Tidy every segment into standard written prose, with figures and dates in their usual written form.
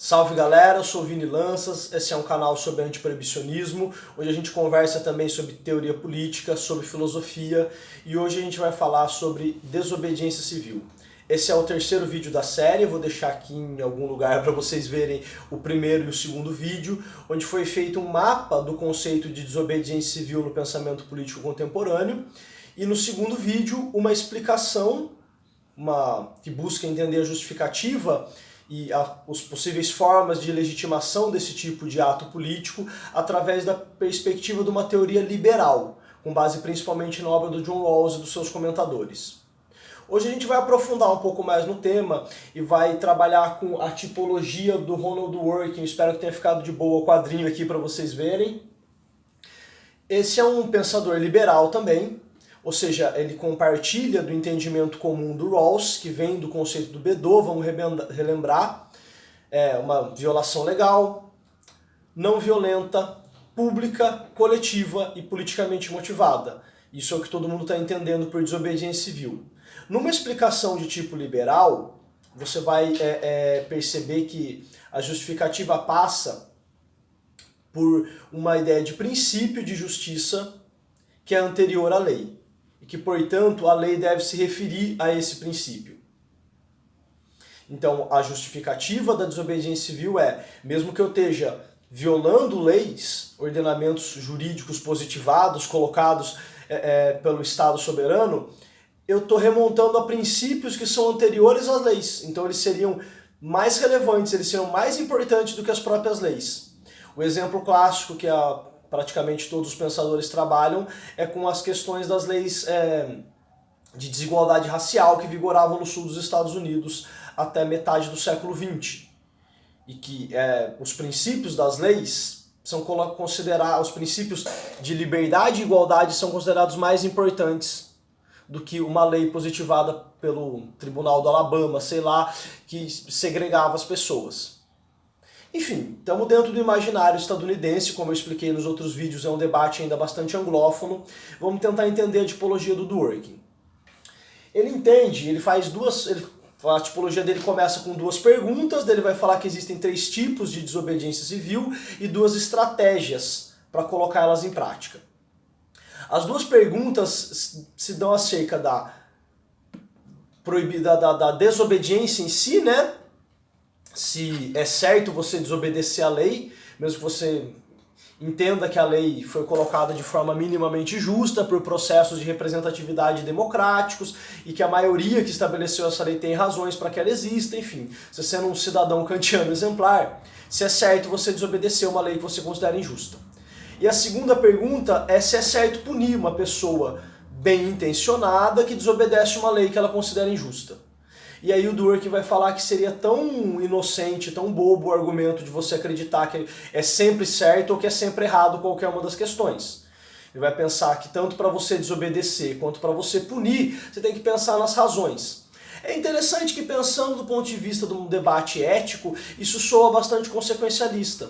Salve galera, eu sou o Vini Lanças, esse é um canal sobre antiproibicionismo, onde a gente conversa também sobre teoria política, sobre filosofia e hoje a gente vai falar sobre desobediência civil. Esse é o terceiro vídeo da série, eu vou deixar aqui em algum lugar para vocês verem o primeiro e o segundo vídeo, onde foi feito um mapa do conceito de desobediência civil no pensamento político contemporâneo e no segundo vídeo uma explicação que busca entender a justificativa e as possíveis formas de legitimação desse tipo de ato político através da perspectiva de uma teoria liberal, com base principalmente na obra do John Rawls e dos seus comentadores. Hoje a gente vai aprofundar um pouco mais no tema e vai trabalhar com a tipologia do Ronald Dworkin. Espero que tenha ficado de boa o quadrinho aqui para vocês verem. Esse é um pensador liberal também, ou seja, ele compartilha do entendimento comum do Rawls, que vem do conceito do Bedô, vamos relembrar, uma violação legal, não violenta, pública, coletiva e politicamente motivada. Isso é o que todo mundo está entendendo por desobediência civil. Numa explicação de tipo liberal, você vai perceber que a justificativa passa por uma ideia de princípio de justiça que é anterior à lei. E que, portanto, a lei deve se referir a esse princípio. Então, a justificativa da desobediência civil é, mesmo que eu esteja violando leis, ordenamentos jurídicos positivados, colocados pelo Estado soberano, eu estou remontando a princípios que são anteriores às leis. Então, eles seriam mais relevantes, eles seriam mais importantes do que as próprias leis. O exemplo clássico que praticamente todos os pensadores trabalham é com as questões das leis de desigualdade racial que vigoravam no sul dos Estados Unidos até metade do século XX. E que os princípios das leis são considerados, os princípios de liberdade e igualdade são considerados mais importantes do que uma lei positivada pelo Tribunal do Alabama, sei lá, que segregava as pessoas. Enfim, estamos dentro do imaginário estadunidense, como eu expliquei nos outros vídeos, é um debate ainda bastante anglófono. Vamos tentar entender a tipologia do Dworkin. Ele entende, a tipologia dele começa com duas perguntas, ele vai falar que existem 3 tipos de desobediência civil e 2 estratégias para colocá-las em prática. As 2 perguntas se dão acerca da desobediência em si, né? Se é certo você desobedecer à lei, mesmo que você entenda que a lei foi colocada de forma minimamente justa por processos de representatividade democráticos e que a maioria que estabeleceu essa lei tem razões para que ela exista, enfim, você sendo um cidadão kantiano exemplar, se é certo você desobedecer uma lei que você considera injusta. E a segunda pergunta é se é certo punir uma pessoa bem intencionada que desobedece uma lei que ela considera injusta. E aí o Dworkin vai falar que seria tão inocente, tão bobo o argumento de você acreditar que é sempre certo ou que é sempre errado qualquer uma das questões. Ele vai pensar que tanto para você desobedecer quanto para você punir, você tem que pensar nas razões. É interessante que, pensando do ponto de vista de um debate ético, isso soa bastante consequencialista.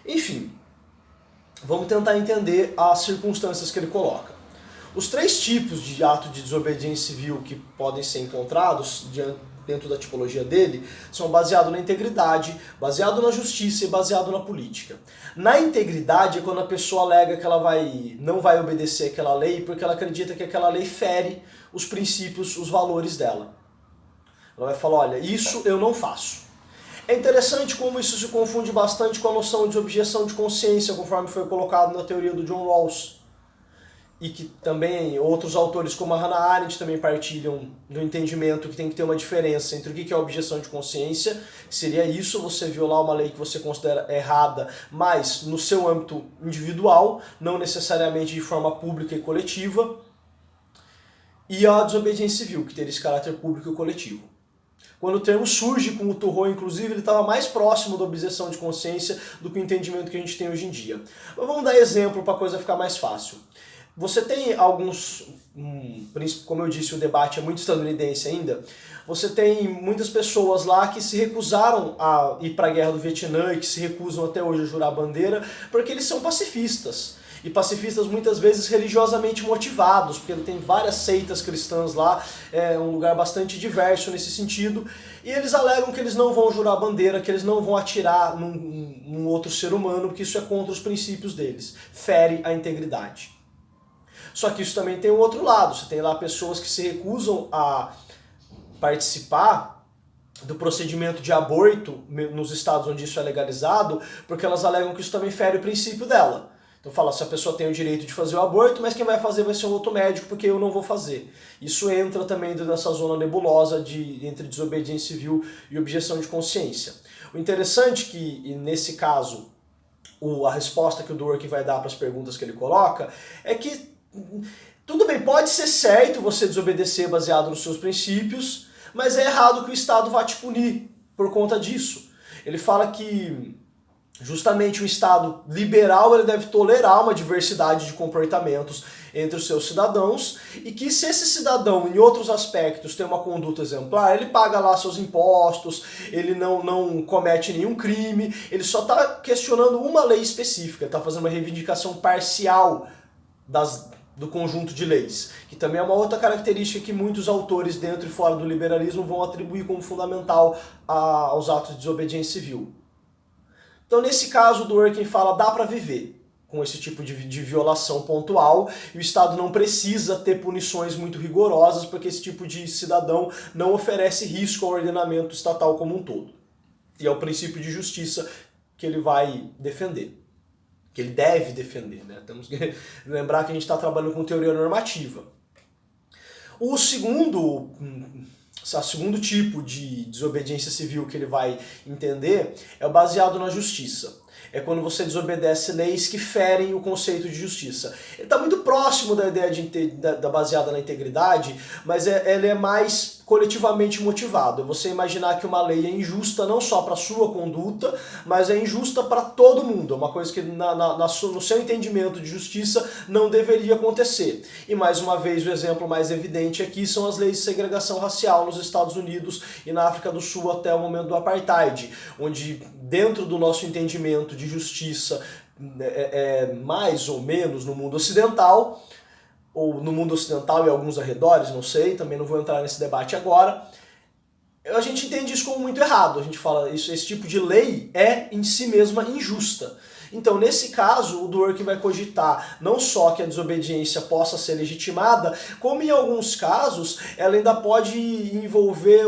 Enfim, vamos tentar entender as circunstâncias que ele coloca. Os 3 tipos de ato de desobediência civil que podem ser encontrados dentro da tipologia dele são baseados na integridade, baseado na justiça e baseado na política. Na integridade é quando a pessoa alega que ela não vai obedecer aquela lei porque ela acredita que aquela lei fere os princípios, os valores dela. Ela vai falar, olha, isso eu não faço. É interessante como isso se confunde bastante com a noção de objeção de consciência, conforme foi colocado na teoria do John Rawls. E que também outros autores como a Hannah Arendt também partilham do entendimento que tem que ter uma diferença entre o que é a objeção de consciência, seria isso, você violar uma lei que você considera errada, mas no seu âmbito individual, não necessariamente de forma pública e coletiva, e a desobediência civil, que teria esse caráter público e coletivo. Quando o termo surge com o Thoreau, inclusive, ele estava mais próximo da objeção de consciência do que o entendimento que a gente tem hoje em dia. Mas vamos dar exemplo para a coisa ficar mais fácil. Você tem como eu disse, o debate é muito estadunidense ainda, você tem muitas pessoas lá que se recusaram a ir para a guerra do Vietnã e que se recusam até hoje a jurar a bandeira porque eles são pacifistas. e pacifistas muitas vezes religiosamente motivados, porque ele tem várias seitas cristãs lá, é um lugar bastante diverso nesse sentido, e eles alegam que eles não vão jurar bandeira, que eles não vão atirar num outro ser humano, porque isso é contra os princípios deles, fere a integridade. Só que isso também tem um outro lado, você tem lá pessoas que se recusam a participar do procedimento de aborto nos estados onde isso é legalizado, porque elas alegam que isso também fere o princípio dela. Então fala, se a pessoa tem o direito de fazer o aborto, mas quem vai fazer vai ser um outro médico, porque eu não vou fazer. Isso entra também dentro dessa zona nebulosa entre desobediência civil e objeção de consciência. O interessante é que, nesse caso, a resposta que o Dworkin vai dar para as perguntas que ele coloca é que tudo bem, pode ser certo você desobedecer baseado nos seus princípios, mas é errado que o Estado vá te punir por conta disso. Ele fala que justamente o Estado liberal ele deve tolerar uma diversidade de comportamentos entre os seus cidadãos e que se esse cidadão em outros aspectos tem uma conduta exemplar, ele paga lá seus impostos, ele não comete nenhum crime, ele só está questionando uma lei específica, está fazendo uma reivindicação parcial do conjunto de leis, que também é uma outra característica que muitos autores dentro e fora do liberalismo vão atribuir como fundamental aos atos de desobediência civil. Então nesse caso o Dworkin fala, dá para viver com esse tipo de violação pontual e o Estado não precisa ter punições muito rigorosas porque esse tipo de cidadão não oferece risco ao ordenamento estatal como um todo. E é o princípio de justiça que ele vai defender. Que ele deve defender, né? Temos que lembrar que a gente está trabalhando com teoria normativa. O segundo tipo de desobediência civil que ele vai entender é o baseado na justiça. É quando você desobedece leis que ferem o conceito de justiça. Ele está muito próximo da ideia da baseada na integridade, mas ele é mais coletivamente motivado. É você imaginar que uma lei é injusta não só para a sua conduta, mas é injusta para todo mundo. É uma coisa que no seu entendimento de justiça não deveria acontecer. E mais uma vez o exemplo mais evidente aqui são as leis de segregação racial nos Estados Unidos e na África do Sul até o momento do apartheid, onde dentro do nosso entendimento de justiça mais ou menos no mundo ocidental, ou no mundo ocidental e alguns arredores, não sei, também não vou entrar nesse debate agora, a gente entende isso como muito errado. A gente fala, esse tipo de lei é em si mesma injusta. Então, nesse caso, o Dworkin vai cogitar não só que a desobediência possa ser legitimada, como em alguns casos ela ainda pode envolver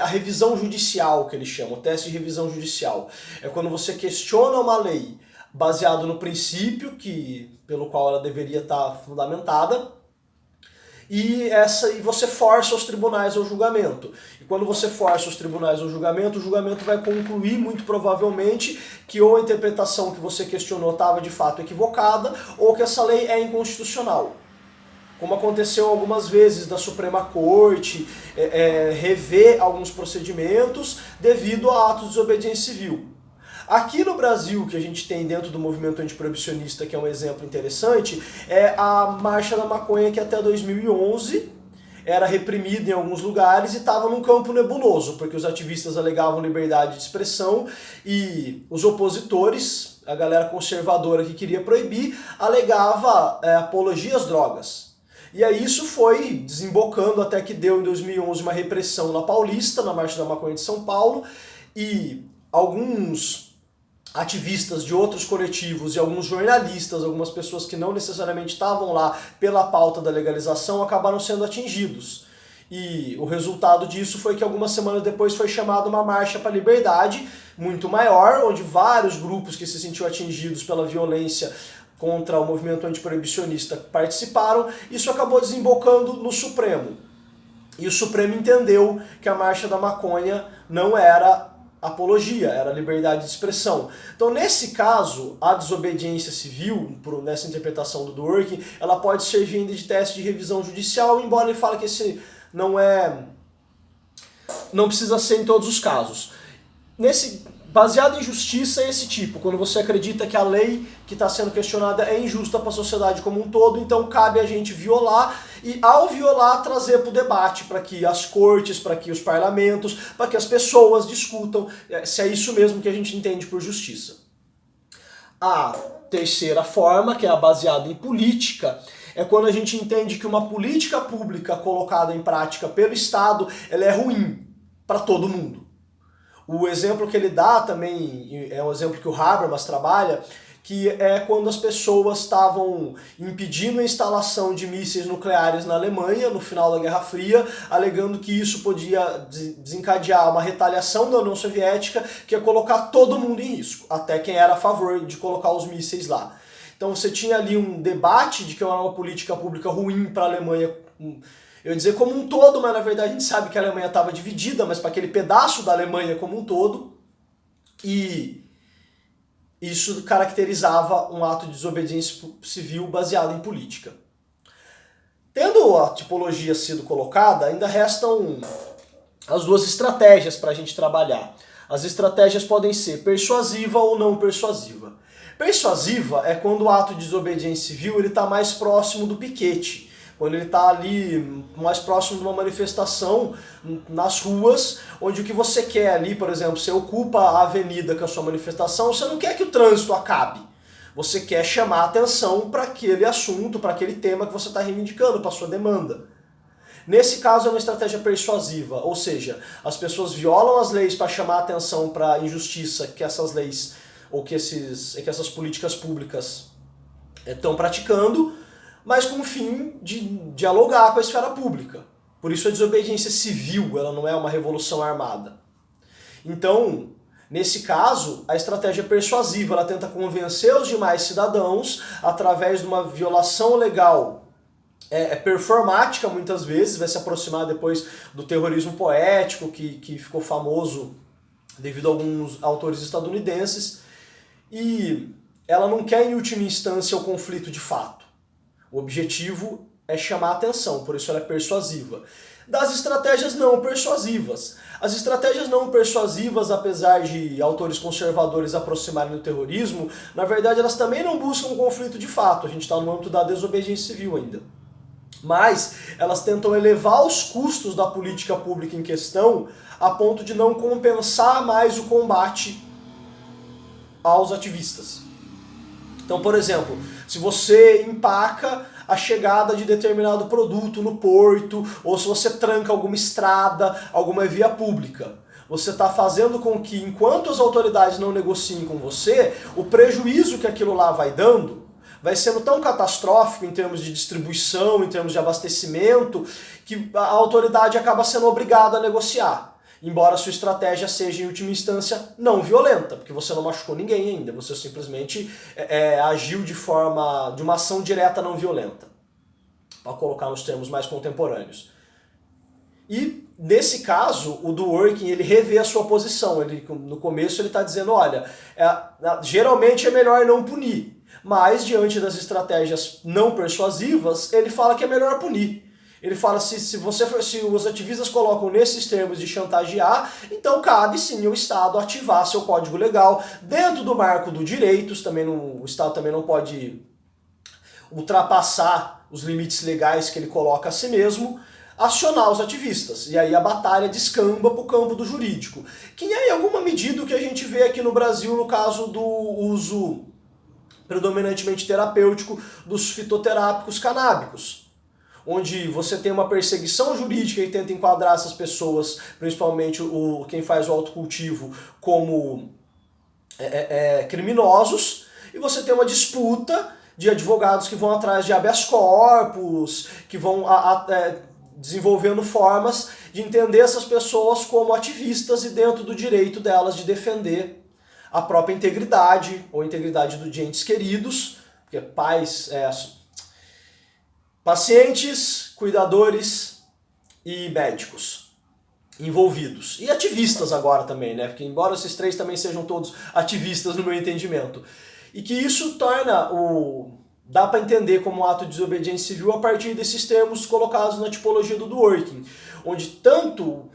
a revisão judicial, que ele chama, o teste de revisão judicial. É quando você questiona uma lei baseado no princípio pelo qual ela deveria estar fundamentada, e você força os tribunais ao julgamento. E quando você força os tribunais ao julgamento, o julgamento vai concluir, muito provavelmente, que ou a interpretação que você questionou estava de fato equivocada, ou que essa lei é inconstitucional. Como aconteceu algumas vezes da Suprema Corte rever alguns procedimentos devido a atos de desobediência civil. Aqui no Brasil, que a gente tem dentro do movimento antiproibicionista, que é um exemplo interessante, é a Marcha da Maconha, que até 2011 era reprimida em alguns lugares e estava num campo nebuloso, porque os ativistas alegavam liberdade de expressão e os opositores, a galera conservadora que queria proibir, alegava apologia às drogas. E aí isso foi desembocando até que deu em 2011 uma repressão na Paulista, na Marcha da Maconha de São Paulo, e alguns ativistas de outros coletivos e alguns jornalistas, algumas pessoas que não necessariamente estavam lá pela pauta da legalização, acabaram sendo atingidos. E o resultado disso foi que algumas semanas depois foi chamada uma marcha para a liberdade, muito maior, onde vários grupos que se sentiam atingidos pela violência contra o movimento antiproibicionista participaram. Isso acabou desembocando no Supremo. E o Supremo entendeu que a Marcha da Maconha não era apologia, era liberdade de expressão. Então, nesse caso, a desobediência civil, nessa interpretação do Dworkin, ela pode servir ainda de teste de revisão judicial, embora ele fale que esse não precisa ser em todos os casos. Baseado em justiça é esse tipo, quando você acredita que a lei que está sendo questionada é injusta para a sociedade como um todo, então cabe a gente violar e, ao violar, trazer para o debate, para que as cortes, para que os parlamentos, para que as pessoas discutam se é isso mesmo que a gente entende por justiça. A terceira forma, que é a baseada em política, é quando a gente entende que uma política pública colocada em prática pelo Estado, ela é ruim para todo mundo. O exemplo que ele dá também é um exemplo que o Habermas trabalha, que é quando as pessoas estavam impedindo a instalação de mísseis nucleares na Alemanha no final da Guerra Fria, alegando que isso podia desencadear uma retaliação da União Soviética que ia colocar todo mundo em risco, até quem era a favor de colocar os mísseis lá. Então você tinha ali um debate de que era uma política pública ruim para a Alemanha, eu ia dizer como um todo, mas na verdade a gente sabe que a Alemanha estava dividida, mas para aquele pedaço da Alemanha como um todo, e isso caracterizava um ato de desobediência civil baseado em política. Tendo a tipologia sido colocada, ainda restam as duas estratégias para a gente trabalhar. As estratégias podem ser persuasiva ou não persuasiva. Persuasiva é quando o ato de desobediência civil está mais próximo do piquete, quando ele está ali mais próximo de uma manifestação nas ruas, onde o que você quer ali, por exemplo, você ocupa a avenida com a sua manifestação, você não quer que o trânsito acabe. Você quer chamar a atenção para aquele assunto, para aquele tema que você está reivindicando, para a sua demanda. Nesse caso é uma estratégia persuasiva, ou seja, as pessoas violam as leis para chamar a atenção para a injustiça que essas leis ou que essas políticas públicas estão praticando, mas com o fim de dialogar com a esfera pública. Por isso a desobediência civil, ela não é uma revolução armada. Então, nesse caso, a estratégia persuasiva, ela tenta convencer os demais cidadãos através de uma violação legal performática, muitas vezes, vai se aproximar depois do terrorismo poético, que ficou famoso devido a alguns autores estadunidenses, e ela não quer, em última instância, o conflito de fato. O objetivo é chamar a atenção, por isso ela é persuasiva. Das estratégias não persuasivas. As estratégias não persuasivas, apesar de autores conservadores aproximarem do terrorismo, na verdade elas também não buscam um conflito de fato, a gente está no âmbito da desobediência civil ainda. Mas elas tentam elevar os custos da política pública em questão a ponto de não compensar mais o combate aos ativistas. Então, por exemplo, se você empaca a chegada de determinado produto no porto, ou se você tranca alguma estrada, alguma via pública, você está fazendo com que, enquanto as autoridades não negociem com você, o prejuízo que aquilo lá vai dando vai sendo tão catastrófico em termos de distribuição, em termos de abastecimento, que a autoridade acaba sendo obrigada a negociar. Embora a sua estratégia seja, em última instância, não violenta, porque você não machucou ninguém ainda, você simplesmente agiu de uma ação direta não violenta, para colocar nos termos mais contemporâneos. E, nesse caso, o Dworkin, ele revê a sua posição. No começo ele está dizendo, olha, geralmente é melhor não punir, mas, diante das estratégias não persuasivas, ele fala que é melhor punir. Ele fala, se os ativistas colocam nesses termos de chantagear, então cabe sim ao Estado ativar seu código legal dentro do marco do direito. O Estado também não pode ultrapassar os limites legais que ele coloca a si mesmo, acionar os ativistas. E aí a batalha descamba para o campo do jurídico, que é em alguma medida o que a gente vê aqui no Brasil no caso do uso predominantemente terapêutico dos fitoterápicos canábicos, onde você tem uma perseguição jurídica e tenta enquadrar essas pessoas, principalmente quem faz o autocultivo, como criminosos, e você tem uma disputa de advogados que vão atrás de habeas corpus, que vão desenvolvendo formas de entender essas pessoas como ativistas e dentro do direito delas de defender a própria integridade, ou integridade de entes queridos, porque pacientes, cuidadores e médicos envolvidos. E ativistas agora também, né? Porque embora esses três também sejam todos ativistas no meu entendimento. E que isso dá para entender como ato de desobediência civil a partir desses termos colocados na tipologia do Dworkin, onde tanto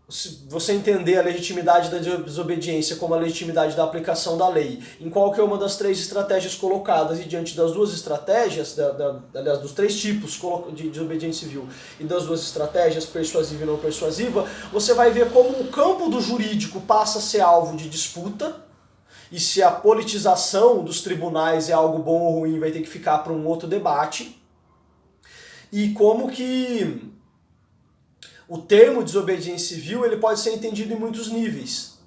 se você entender a legitimidade da desobediência como a legitimidade da aplicação da lei em qualquer uma das três estratégias colocadas, e diante das duas estratégias, aliás, dos três tipos de desobediência civil e das duas estratégias, persuasiva e não persuasiva, você vai ver como o campo do jurídico passa a ser alvo de disputa e se a politização dos tribunais é algo bom ou ruim vai ter que ficar para um outro debate, e como que o termo desobediência civil ele pode ser entendido em muitos níveis.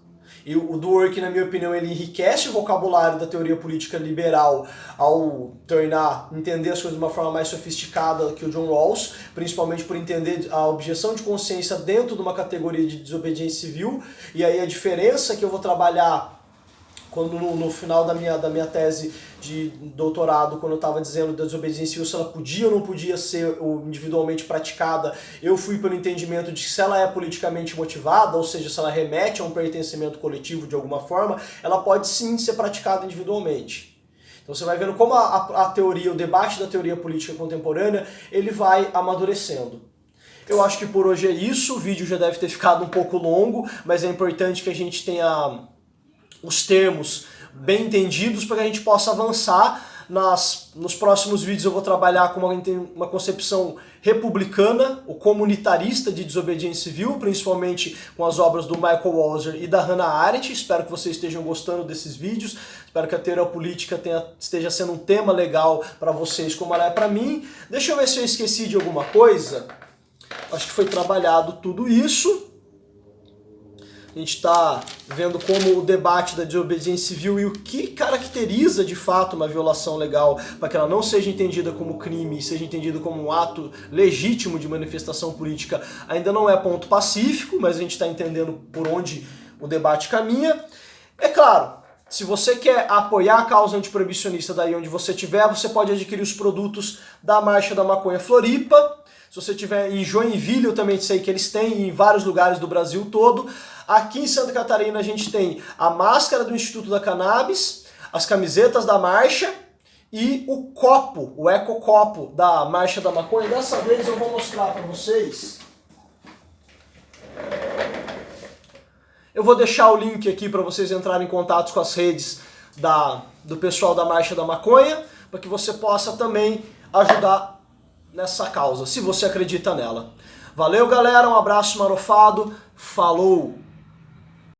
E o Dworkin, na minha opinião, ele enriquece o vocabulário da teoria política liberal ao entender as coisas de uma forma mais sofisticada que o John Rawls, principalmente por entender a objeção de consciência dentro de uma categoria de desobediência civil. E aí a diferença que eu vou trabalhar quando no final da minha tese de doutorado, quando eu estava dizendo da desobediência civil, se ela podia ou não podia ser individualmente praticada, eu fui pelo entendimento de que se ela é politicamente motivada, ou seja, se ela remete a um pertencimento coletivo de alguma forma, ela pode sim ser praticada individualmente. Então você vai vendo como a teoria, o debate da teoria política contemporânea, ele vai amadurecendo. Eu acho que por hoje é isso, o vídeo já deve ter ficado um pouco longo, mas é importante que a gente tenha os termos bem entendidos para que a gente possa avançar. Nos próximos vídeos eu vou trabalhar com uma concepção republicana, o comunitarista de desobediência civil, principalmente com as obras do Michael Walzer e da Hannah Arendt. Espero que vocês estejam gostando desses vídeos, espero que a teoria política esteja sendo um tema legal para vocês como ela é para mim. Deixa eu ver se eu esqueci de alguma coisa. Acho que foi trabalhado tudo isso. A gente está vendo como o debate da desobediência civil e o que caracteriza de fato uma violação legal para que ela não seja entendida como crime e seja entendida como um ato legítimo de manifestação política ainda não é ponto pacífico, mas a gente está entendendo por onde o debate caminha. É claro, se você quer apoiar a causa antiproibicionista daí onde você estiver, você pode adquirir os produtos da Marcha da Maconha Floripa. Se você estiver em Joinville, eu também sei que eles têm em vários lugares do Brasil todo. Aqui em Santa Catarina a gente tem a máscara do Instituto da Cannabis, as camisetas da marcha e o copo, o ecocopo da Marcha da Maconha. Dessa vez eu vou mostrar para vocês. Eu vou deixar o link aqui para vocês entrarem em contato com as redes do pessoal da Marcha da Maconha, para que você possa também ajudar nessa causa, se você acredita nela. Valeu, galera, um abraço marofado, falou!